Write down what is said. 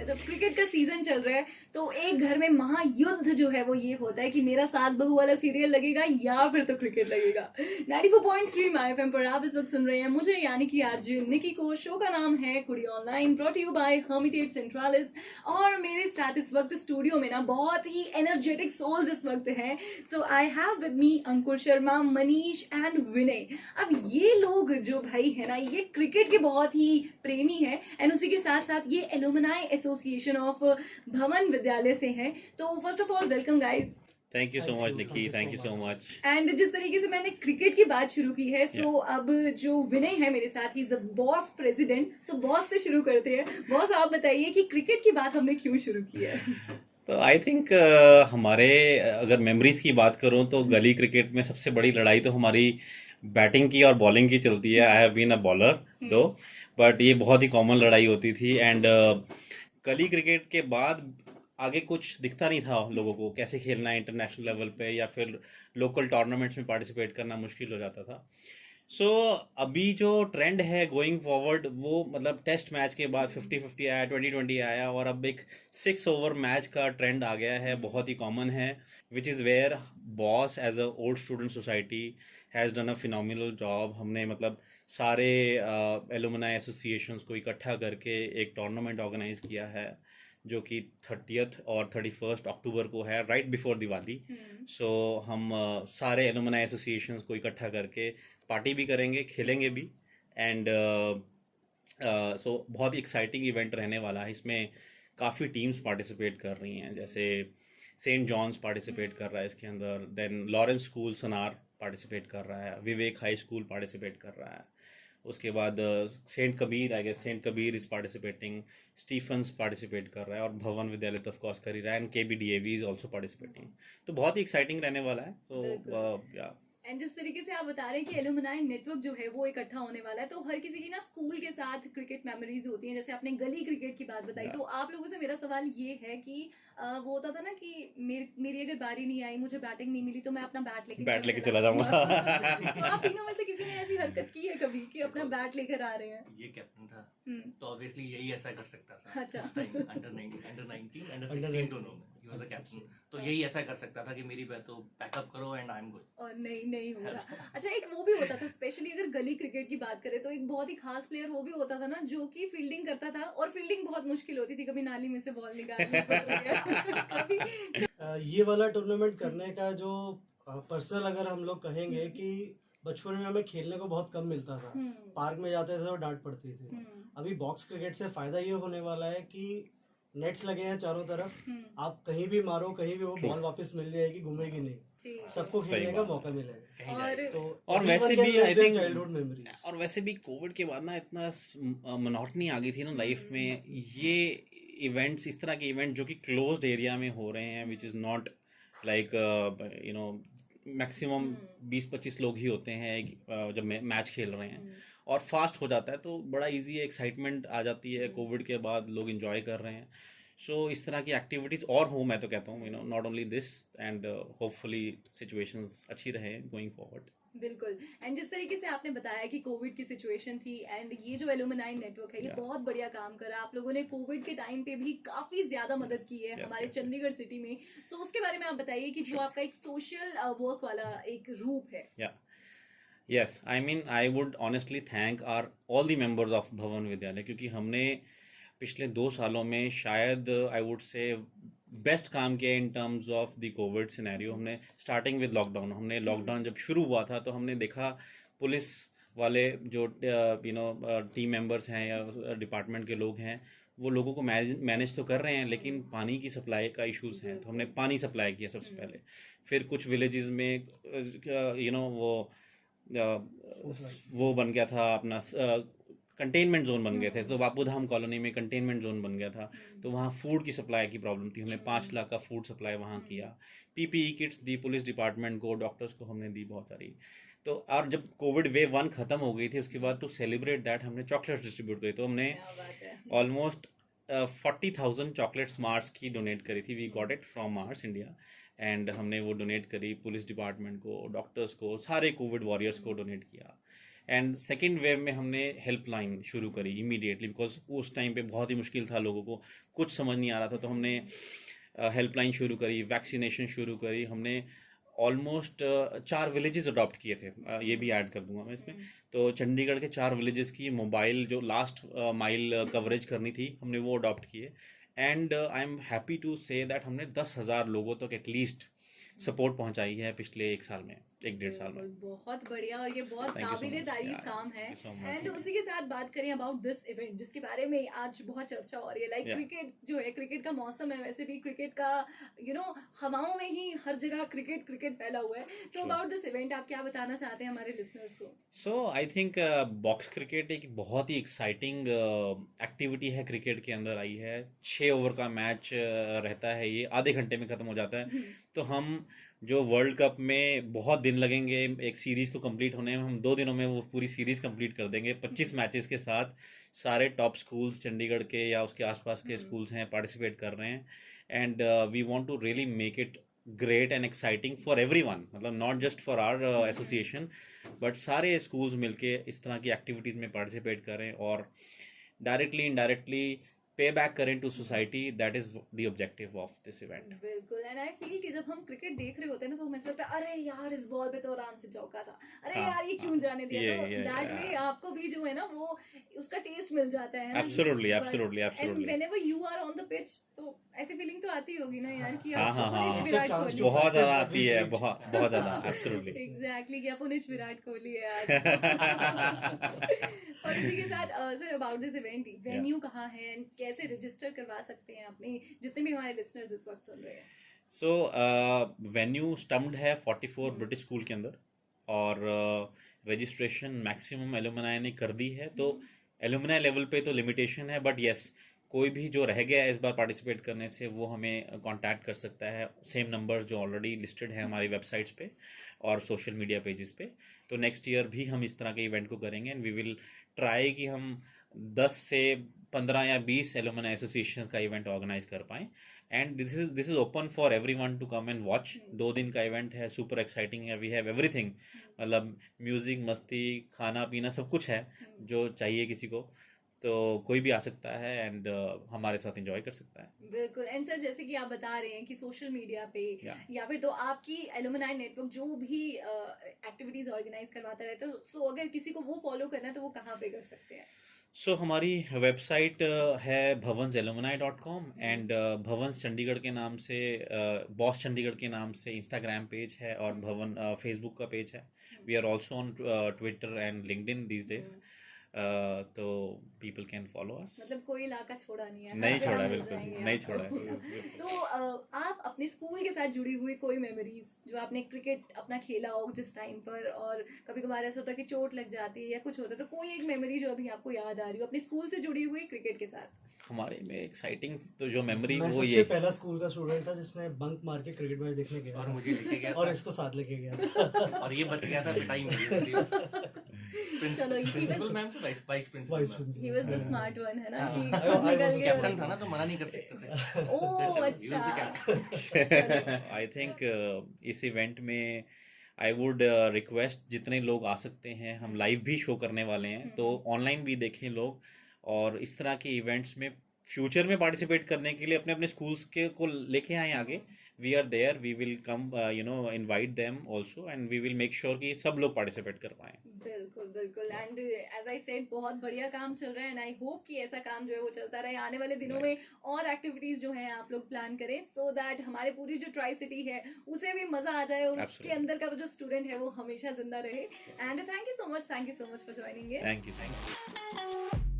है, जब क्रिकेट का सीजन चल रहा है तो एक घर में महायुद्ध जो है वो ये होता है कि मेरा सास बहू वाला सीरियल लगेगा या फिर तो क्रिकेट लगेगा। 94.3 माय एफएम पर आप इस वक्त सुन रहे हैं मुझे यानी कि आरजे निकी को। शो का नाम है Kudi online, brought you by Hermitage Centralis. और मेरे साथ इस वक्त स्टूडियो में ना बहुत ही एनर्जेटिक सोल्स इस वक्त हैं। So I have with me Ankur Sharma, Manish and Vinay. अब ये लोग जो भाई है ना ये क्रिकेट के बहुत ही प्रेमी है एंड उसी के साथ साथ ये एलुमनाई एसोसिएशन ऑफ भवन विद्यालय से हैं। तो first of all welcome guys. Thank you so much Nikki, thank you so much. And जिस तरीके से मैंने क्रिकेट की बात शुरू की है सो अब जो विनय है मेरे साथ, he is the boss president. So boss से शुरू करते हैं। बॉस आप बताइए कि क्रिकेट की बात हमने क्यों शुरू की है? तो आई थिंक हमारे अगर मेमोरीज की बात करूं तो गली क्रिकेट में सबसे बड़ी लड़ाई तो हमारी बैटिंग की और बॉलिंग की चलती है। I have been a bowler though, but ये बहुत ही कॉमन लड़ाई होती थी। एंड गली क्रिकेट के बाद आगे कुछ दिखता नहीं था लोगों को, कैसे खेलना है इंटरनेशनल लेवल पे या फिर लोकल टूर्नामेंट्स में पार्टिसिपेट करना मुश्किल हो जाता था। सो अभी जो ट्रेंड है गोइंग फॉरवर्ड वो मतलब टेस्ट मैच के बाद 50-50 आया, 20-20 आया और अब एक 6 ओवर मैच का ट्रेंड आ गया है, बहुत ही कॉमन है। Which is where boss as a old student society has done a phenomenal job. हमने मतलब सारे एलुमनाई एसोसिएशंस को इकट्ठा करके एक टूर्नामेंट ऑर्गेनाइज किया है जो कि 30th और 31st अक्टूबर को है, राइट बिफोर दिवाली। सो हम सारे एलुमनाई एसोसिएशंस को इकट्ठा करके पार्टी भी करेंगे, खेलेंगे भी। एंड सो बहुत ही एक्साइटिंग इवेंट रहने वाला है। इसमें काफ़ी टीम्स पार्टिसिपेट कर रही हैं, जैसे सेंट जॉन्स पार्टिसिपेट कर रहा है इसके अंदर, then Lawrence school Sanawar participate कर रहा है, विवेक हाई स्कूल पार्टिसिपेट कर रहा है, उसके बाद Saint Kabir, I guess Saint Kabir is participating, Stephen's participate कर रहा है और भवन विद्यालय तो ऑफ कोर्स कर ही रहा है, एंड केबीडीएवी इज़ आल्सो पार्टिसिपेटिंग। तो बहुत ही एक्साइटिंग रहने वाला है। तो या एंड जिस तरीके से आप बता रहे हैं कि एलुमनाई नेटवर्क जो है वो इकट्ठा होने वाला है, तो हर किसी की ना स्कूल के साथ क्रिकेट मेमोरीज होती हैं। जैसे आपने गली क्रिकेट की बात बताई, तो आप लोगों से मेरा सवाल ये है कि वो होता था ना कि मेरी अगर बारी नहीं आई, मुझे बैटिंग नहीं मिली, तो मैं अपना बैट लेके चला जाऊंगा। तो आप तीनों में से किसी ने ऐसी हरकत की है कभी कि अपना बैट लेकर आ रहे हैं? ये कैप्टन था तो ऑब्वियसली यही ऐसा कर सकता था। अच्छा। उस टाइम अंडर 19 अंडर 16 दोनों में ही वाज अ कैप्टन, तो यही ऐसा कर सकता था कि मेरी बैट तो बैकअप करो एंड आई एम गुड। और नहीं हो रहा। अच्छा, एक वो भी होता था, स्पेशली अगर गली क्रिकेट की बात करें तो एक बहुत ही खास प्लेयर वो भी होता था ना जो कि फील्डिंग करता था, और फील्डिंग बहुत मुश्किल होती थी, कभी नाली में से बॉल निकालनी पड़ रही है कभी। ये वाला टूर्नामेंट करने का जो पर्सनल अगर हम लोग कहेंगे कि बचपन में हमें खेलने को बहुत कम मिलता था, पार्क में जाते थे तो डांट पड़ती थी। अभी बॉक्स क्रिकेट से फायदा ये होने वाला है कि नेट्स लगे हैं चारों तरफ, आप कहीं भी मारो कहीं भी वो बॉल वापस मिल जाएगी, घूमेगी नहीं, सबको खेलने का मौका मिलेगा। तो और वैसे भी आई थिंक चाइल्डहुड मेमोरीज, और वैसे भी कोविड के बाद ना इतना मोनोटनी आ गई थी ना लाइफ में, ये इवेंट्स, इस तरह के इवेंट जो कि क्लोज्ड एरिया में हो रहे हैं, which is not like you know maximum 20-25 लोग ही होते हैं जब मैच खेल रहे हैं, और फास्ट हो जाता है तो बड़ा इजी है, एक्साइटमेंट आ जाती है। कोविड के बाद लोग इन्जॉय कर रहे हैं। सो इस तरह की एक्टिविटीज़ और हो, मैं तो कहता हूँ, not only this, and hopefully situations अच्छी रहे गोइंग फॉरवर्ड। बिल्कुल। एंड जिस तरीके से आपने बताया कि कोविड की सिचुएशन थी एंड ये जो एलुमनाई नेटवर्क है ये बहुत बढ़िया काम करा। आप लोगों ने कोविड के टाइम पे भी काफी ज्यादा मदद की है हमारे चंडीगढ़ सिटी में। सो उसके बारे में आप बताइए कि जो आपका एक सोशल वर्क वाला एक रूप है। Yes, I mean I would honestly thank our all the members of भवन विद्यालय, क्योंकि हमने पिछले 2 सालों में शायद आई वुड से बेस्ट काम किया in terms of the Covid scenario. हमने स्टार्टिंग विद लॉकडाउन, हमने लॉकडाउन जब शुरू हुआ था तो हमने देखा पुलिस वाले जो टीम मेंबर्स हैं या डिपार्टमेंट के लोग हैं, वो लोगों को मैनेज तो कर रहे हैं, लेकिन पानी की सप्लाई का इश्यूज हैं, तो हमने पानी सप्लाई किया सबसे पहले। फिर कुछ विलेजेस में वो बन गया था अपना कंटेनमेंट जोन बन गए थे, तो बापू धाम कॉलोनी में कंटेनमेंट जोन बन गया था, तो वहाँ फूड की सप्लाई की प्रॉब्लम थी। हमने 5 लाख का फूड सप्लाई वहाँ किया, पीपीई किट्स दी पुलिस डिपार्टमेंट को, डॉक्टर्स को हमने दी बहुत सारी। तो और जब कोविड वेव 1 खत्म हो गई थी उसके बाद टू सेलिब्रेट दैट हमने चॉकलेट्स डिस्ट्रीब्यूट करी। तो हमने ऑलमोस्ट 40,000 चॉकलेट्स मार्स की डोनेट करी थी। We got it from Mars India, and हमने वो डोनेट करी पुलिस डिपार्टमेंट को, डॉक्टर्स को, सारे कोविड वॉरियर्स को डोनेट किया। एंड सेकेंड वेव में हमने हेल्पलाइन शुरू करी इमीडिएटली, बिकॉज उस टाइम पे बहुत ही मुश्किल था, लोगों को कुछ समझ नहीं आ रहा था, तो हमने हेल्पलाइन शुरू करी, वैक्सीनेशन शुरू करी। हमने ऑलमोस्ट 4 विलेजेस अडॉप्ट किए थे, ये भी ऐड कर दूंगा मैं इसमें। तो चंडीगढ़ के 4 विलेजेस की मोबाइल जो लास्ट माइल कवरेज करनी थी, हमने वो अडॉप्ट किए। And I am happy to say that हमने 10,000 लोगों तक एटलीस्ट सपोर्ट पहुंचाई है पिछले 1 साल में, 1-1.5 साल में। बहुत बढ़िया, और ये बहुत Thank you so काबिले much. तारीफ Yeah, काम है। thank you so much. And उसी के साथ बात करें अबाउट दिस इवेंट, जिसके बारे में आज बहुत चर्चा हो रही है, लाइक Yeah. क्रिकेट जो है, क्रिकेट का मौसम है, वैसे भी क्रिकेट का हवाओं में ही हर जगह क्रिकेट क्रिकेट फैला हुआ है। सो अबाउट दिस इवेंट आप क्या बताना चाहते हैं हमारे लिसनर्स को? सो आई थिंक बॉक्स क्रिकेट एक बहुत ही एक्साइटिंग एक्टिविटी है, क्रिकेट के अंदर आई है। 6 ओवर का मैच रहता है, ये आधे घंटे में ख़त्म हो जाता है। तो हम जो वर्ल्ड कप में बहुत दिन लगेंगे एक सीरीज़ को कंप्लीट होने में, हम 2 दिनों में वो पूरी सीरीज़ कंप्लीट कर देंगे 25 मैचेस के साथ। सारे टॉप स्कूल्स चंडीगढ़ के या उसके आसपास के स्कूल्स हैं, पार्टिसिपेट कर रहे हैं। And we want to really make it great and exciting for everyone, मतलब not just for our association, but सारे स्कूल्स मिलके इस तरह की एक्टिविटीज़ में पार्टिसिपेट करें और डायरेक्टली इनडायरेक्टली पे बैक करें to society. That is the objective of this event. बिल्कुल। एंड आई फील कि जब हम क्रिकेट देख रहे होते हैं ना, तो हमें ऐसा लगता है अरे यार इस बॉल पे तो आराम से चौका था, अरे हाँ, यार ये क्यों जाने दिया। तो ये, दैट वे आपको भी जो है ना वो उसका टेस्ट मिल जाता है ना। Absolutely, absolutely, and absolutely. Whenever you are on the pitch, तो ऐसी फीलिंग तो आती होगी ना यार कि हाँ, आप हाँ, हाँ, उन्नीच विराट हाँ, कोहली। बहुत ज़्यादा आती है, बहुत ज़्यादा, एब्सोल्युटली। एग्जैक्टली कि आप उन्नीच विराट कोहली है आज। और इसी के साथ sir about this event, venue कहाँ है एंड कैसे रजिस्टर करवा सकते हैं अपने जितने भी हमारे लिसनर्स इस वक्त सुन रहे हैं? सो वेन्यू स्टम्प्ड है 44 ब्रिटिश स्कूल के अंदर, और रजिस्ट्रेशन मैक्सिमम एलुमनाई ने कर दी है। तो एलुमनाई लेवल पे तो लिमिटेशन है, बट यस, कोई भी जो रह गया है इस बार पार्टिसिपेट करने से, वो हमें कांटेक्ट कर सकता है, सेम नंबर्स जो ऑलरेडी लिस्टेड है हमारी वेबसाइट्स पे और सोशल मीडिया पेजेस पे। तो नेक्स्ट ईयर भी हम इस तरह के इवेंट को करेंगे एंड वी विल ट्राई कि हम 10 से 15 या 20 एलुमनाई एसोसिएशंस का इवेंट ऑर्गेनाइज कर पाएँ। And this is open for everyone to come and watch. 2 दिन का इवेंट है, सुपर एक्साइटिंग है, वी हैव एवरीथिंग, मतलब म्यूजिक, मस्ती, खाना पीना सब कुछ है जो चाहिए किसी को। तो कोई भी आ सकता है एंड हमारे साथ एंजॉय कर सकता है। बिल्कुल। एंड सर जैसे कि आप बता रहे हैं कि सोशल मीडिया पे या फिर तो आपकी एलुमनाई नेटवर्क जो भी एक्टिविटीज ऑर्गेनाइज करवाता रहता है, सो अगर किसी को वो फॉलो करना है तो वो कहाँ पे कर सकते हैं? सो हमारी वेबसाइट है bhavansalumni.com एंड भवंस चंडीगढ़ के नाम से, बॉस चंडीगढ़ के नाम से इंस्टाग्राम पेज है और भवन फेसबुक का पेज है। We are also on Twitter and LinkedIn these days, तो पीपल कैन फॉलो अस। मतलब कोई इलाका छोड़ा नहीं है, नहीं हर जगह छोड़ा, मिल बिल्कुल जाएंगे नहीं आपको। छोड़ा है। तो आप अपने स्कूल के साथ जुड़ी हुई कोई मेमोरीज जो आपने क्रिकेट अपना खेला हो जिस टाइम पर, और कभी कभार ऐसा होता है कि चोट लग जाती है या कुछ होता है, तो कोई एक मेमोरी जो अभी आपको याद आ रही हो अपने स्कूल से जुड़ी हुई क्रिकेट के साथ? हमारे में एक्साइटिंग तो जो मेमोरी मैं वो सबसे ये पहला स्कूल का स्टूडेंट था जिसने बंक मार के क्रिकेट मैच देखने गया और था। मुझे लेके गया और था इसको साथ लेके गया और ये बच गया था, पिटाई मिली थी। चलो, ये प्रिंसिपल मैम तो वाइस वाइस प्रिंसिपल ही वाज द स्मार्ट वन, है ना, कि I was निकल the गया। कैप्टन था ना, तो मना नहीं कर सकते थे। ओह अच्छा। आई थिंक इस इवेंट में आई वुड रिक्वेस्ट जितने लोग आ सकते हैं, हम लाइव भी शो करने वाले हैं, तो ऑनलाइन भी देखें लोग, और इस तरह के इवेंट्स में फ्यूचर में पार्टिसिपेट करने के लिए अपने अपने स्कूल्स के को लेके आए आगे। We are there, we will come invite them also and we will make sure कि सब लोग पार्टिसिपेट कर पाएं। बिल्कुल बिल्कुल। एंड एज आई सेड बहुत बढ़िया काम चल रहा है एंड आई होप कि ऐसा काम जो है वो चलता रहे आने वाले दिनों में, और एक्टिविटीज जो है आप लोग प्लान करें, सो दैट हमारे पूरी जो ट्राई सिटी है उसे भी मजा आ जाए और उसके अंदर का जो स्टूडेंट है वो हमेशा जिंदा रहे। And thank you so much for joining. Thank you.